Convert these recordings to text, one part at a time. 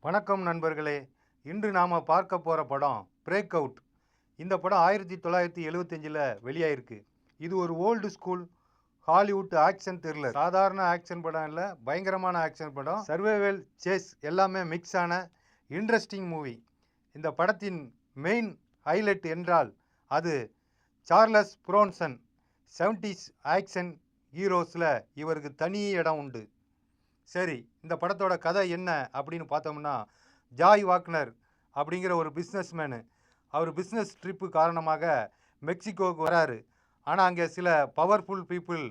வணக்கம் நண்பர்களே. இன்று நாம் பார்க்க போகிற படம் பிரேக் அவுட். இந்த படம் 1975 வெளியாயிருக்கு. இது ஒரு old school Hollywood action thriller. சாதாரண ஆக்ஷன் படம் இல்லை, பயங்கரமான ஆக்ஷன் படம். சர்வைவல், சேஸ் எல்லாமே மிக்ஸ் ஆன இன்ட்ரெஸ்டிங் மூவி. இந்த படத்தின் மெயின் ஹைலைட் என்றால் அது சார்லஸ் புரோன்சன். 70s ஆக்ஷன் ஹீரோஸில் இவருக்கு தனி இடம் உண்டு. சரி, இந்த படத்தோட கதை என்ன அப்படின்னு பார்த்தோம்னா, ஜாய் வாக்னர் அப்படிங்கிற ஒரு பிஸ்னஸ்மேனு. அவர் பிஸ்னஸ் ட்ரிப்பு காரணமாக மெக்சிகோவுக்கு வராரு. ஆனால் அங்கே சில பவர்ஃபுல் பீப்புள்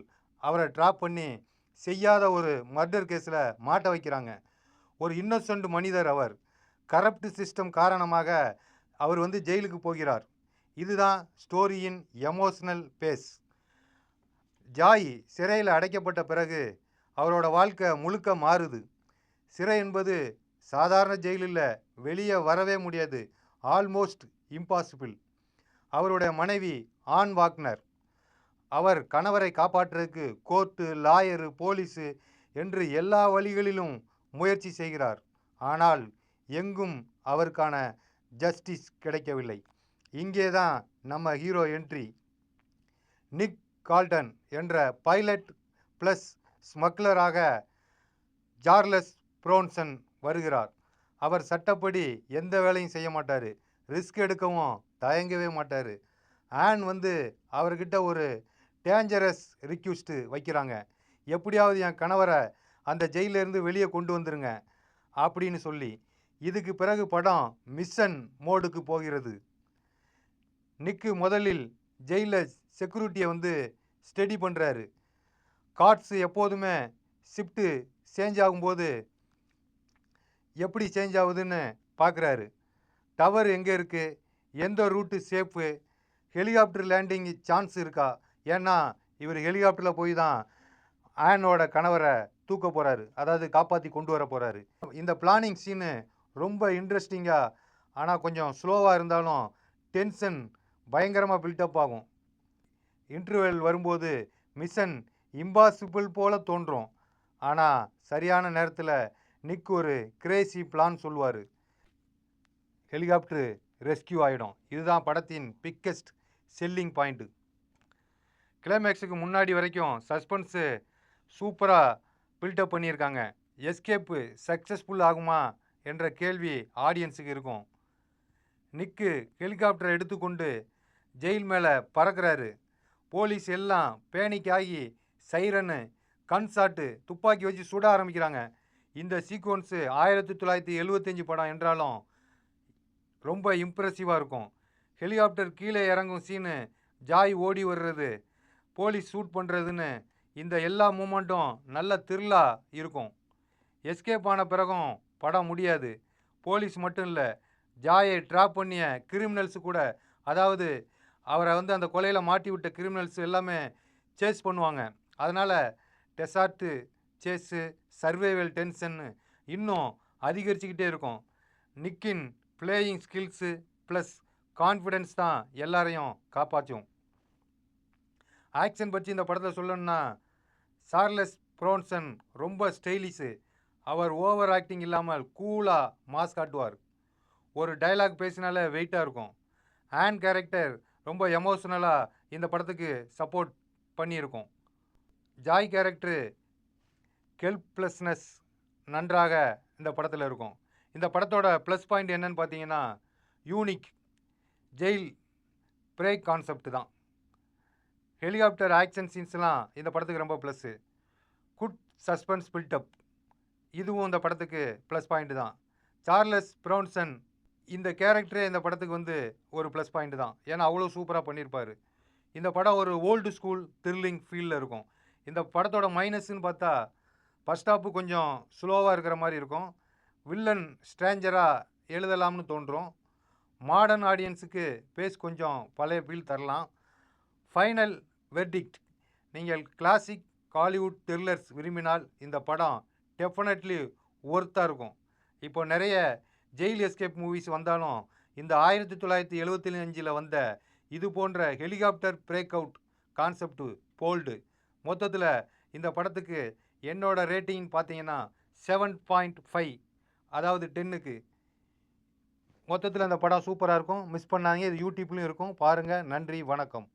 அவரை ட்ராப் பண்ணி செய்யாத ஒரு மர்டர் கேஸில் மாட்ட வைக்கிறாங்க. ஒரு இன்னோசன்ட் மனிதர் அவர். கரப்ட் சிஸ்டம் காரணமாக அவர் ஜெயிலுக்கு போகிறார். இதுதான் ஸ்டோரியின் எமோஷனல் பேஸ். ஜாய் சிறையில் அடைக்கப்பட்ட பிறகு அவரோட வாழ்க்கை முழுக்க மாறுது. சிறை என்பது சாதாரண ஜெயிலில் வெளியே வரவே முடியாது, ஆல்மோஸ்ட் இம்பாசிபிள். அவருடைய மனைவி ஆன் வாக்னர். அவர் கணவரை காப்பாற்றுறதுக்கு கோர்ட்டு, லாயரு, போலீஸு என்று எல்லா வழிகளிலும் முயற்சி செய்கிறார். ஆனால் எங்கும் அவருக்கான ஜஸ்டிஸ் கிடைக்கவில்லை. இங்கே தான் நம்ம ஹீரோ என்ட்ரி. நிக் கால்டன் என்ற பைலட் ப்ளஸ் ஸ்மக்லராக சார்லஸ் புரோன்சன் வருகிறார். அவர் சட்டப்படி எந்த வேலையும் செய்ய மாட்டார், ரிஸ்க் எடுக்கவும் தயங்கவே மாட்டார். ஆன் அவர்கிட்ட ஒரு டேஞ்சரஸ் ரிக்வெஸ்ட்டு வைக்கிறாங்க. எப்படியாவது என் கணவரை அந்த ஜெயிலிருந்து வெளியே கொண்டு வந்துருங்க அப்படின்னு சொல்லி. இதுக்கு பிறகு படம் மிஷன் மோடுக்கு போகிறது. நிக்கு முதலில் ஜெயிலில் செக்யூரிட்டியை ஸ்டடி பண்ணுறாரு. கார்ட்ஸு எப்போதுமே ஷிஃப்ட்டு சேஞ்ச் ஆகும்போது எப்படி சேஞ்ச் ஆகுதுன்னு பார்க்குறாரு. டவர் எங்கே இருக்குது, எந்த route safe, helicopter landing chance இருக்கா. ஏன்னா இவர் ஹெலிகாப்டரில் போய் தான் ஆனோட கணவரை தூக்க போகிறாரு, அதாவது காப்பாற்றி கொண்டு வர போகிறாரு. இந்த பிளானிங் சீனு ரொம்ப இன்ட்ரெஸ்டிங்காக, ஆனால் கொஞ்சம் ஸ்லோவாக இருந்தாலும் டென்ஷன் பயங்கரமாக பில்டப் ஆகும். இன்டர்வெல் வரும்போது மிஷன் இம்பாசிபிள் போல தோன்றும். ஆனால் சரியான நேரத்தில் நிக் ஒரு கிரேசி பிளான் சொல்லுவார். ஹெலிகாப்டரு ரெஸ்கியூ ஆகிடும். இதுதான் படத்தின் பிக்கெஸ்ட் செல்லிங் பாயிண்ட்டு. கிளைமேக்ஸுக்கு முன்னாடி வரைக்கும் சஸ்பென்ஸு சூப்பராக பில்டப் பண்ணியிருக்காங்க. எஸ்கேப்பு சக்ஸஸ்ஃபுல் ஆகுமா என்ற கேள்வி ஆடியன்ஸுக்கு இருக்கும். நிக்கு ஹெலிகாப்டரை எடுத்துக்கொண்டு ஜெயில் மேலே பறக்கிறாரு. போலீஸ் எல்லாம் பேனிக் ஆகி சைரனு, கன்சாட்டு, துப்பாக்கி வச்சு சுட ஆரம்பிக்கிறாங்க. இந்த சீக்வன்ஸு 1975 படம் என்றாலும் ரொம்ப இம்ப்ரெசிவாக இருக்கும். ஹெலிகாப்டர் கீழே இறங்கும் சீனு, ஜாய் ஓடி வர்றது, போலீஸ் ஷூட் பண்ணுறதுன்னு இந்த எல்லா மூமெண்ட்டும் நல்ல த்ரில்லாக இருக்கும். எஸ்கேப் ஆன பிறகும் படம் முடியாது. போலீஸ் மட்டும் இல்லை, ஜாயை ட்ராப் பண்ணிய கிரிமினல்ஸு கூட, அதாவது அவரை அந்த கொலையில் மாட்டி விட்ட கிரிமினல்ஸ் எல்லாமே சேஸ் பண்ணுவாங்க. அதனால் டெசார்ட்டு சேஸு, சர்வைவல் டென்ஷன்னு இன்னும் அதிகரிச்சுக்கிட்டே இருக்கும். நிக்கின் பிளேயிங் ஸ்கில்ஸு ப்ளஸ் கான்ஃபிடென்ஸ் தான் எல்லாரையும் காப்பாற்றும். ஆக்ஷன் பற்றி இந்த படத்தில் சொல்லணும்னா, சார்லஸ் புரோன்சன் ரொம்ப ஸ்டைலிஷு. அவர் ஓவர் ஆக்டிங் இல்லாமல் கூலாக மாஸ் காட்டுவார். ஒரு டைலாக் பேசினாலே வெயிட்டாக இருக்கும். ஆன் கேரக்டர் ரொம்ப எமோஷ்னலாக இந்த படத்துக்கு சப்போர்ட் பண்ணியிருக்கும். ஜாய் கேரக்டரு ஹெல்ப்லெஸ்னஸ் நன்றாக இந்த படத்தில் இருக்கும். இந்த படத்தோட ப்ளஸ் பாயிண்ட் என்னன்னு பார்த்தீங்கன்னா, யூனிக் ஜெயில் பிரேக் கான்செப்ட் தான். ஹெலிகாப்டர் ஆக்ஷன் சீன்ஸ்லாம் இந்த படத்துக்கு ரொம்ப ப்ளஸ்ஸு. குட் சஸ்பென்ஸ் பில்டப், இதுவும் இந்த படத்துக்கு ப்ளஸ் பாயிண்ட் தான். சார்லஸ் புரோன்சன் இந்த கேரக்டரே இந்த படத்துக்கு ஒரு ப்ளஸ் பாயிண்ட் தான். ஏன்னா அவ்வளோ சூப்பராக பண்ணியிருப்பார். இந்த படம் ஒரு ஓல்டு ஸ்கூல் த்ரில்லிங் ஃபீலில் இருக்கும். இந்த படத்தோட மைனஸ்ன்னு பார்த்தா, ஃபர்ஸ்ட் ஹாப்பு கொஞ்சம் ஸ்லோவாக இருக்கிற மாதிரி இருக்கும். வில்லன் ஸ்ட்ரேஞ்சராக எழுதலாம்னு தோன்றும். மாடர்ன் ஆடியன்ஸுக்கு பேஸ் கொஞ்சம் பழைய ஃபீல் தரலாம். ஃபைனல் வெர்டிக்ட், நீங்கள் கிளாசிக் ஹாலிவுட் த்ரில்லர்ஸ் விரும்பினால் இந்த படம் டெஃபினெட்லி ஒர்த்தாக இருக்கும். இப்போ நிறைய ஜெயில் எஸ்கேப் மூவிஸ் வந்தாலும் இந்த 1975 வந்த இது போன்ற helicopter break out concept bold. மொத்தத்தில் இந்த படத்துக்கு என்னோட ரேட்டிங் பார்த்தீங்கன்னா 7.5 அதாவது 10க்கு. மொத்தத்தில் அந்த படம் சூப்பராக இருக்கும். மிஸ் பண்ணாதீங்க. இது யூடியூப்லையும் இருக்கும். பாருங்கள். நன்றி, வணக்கம்.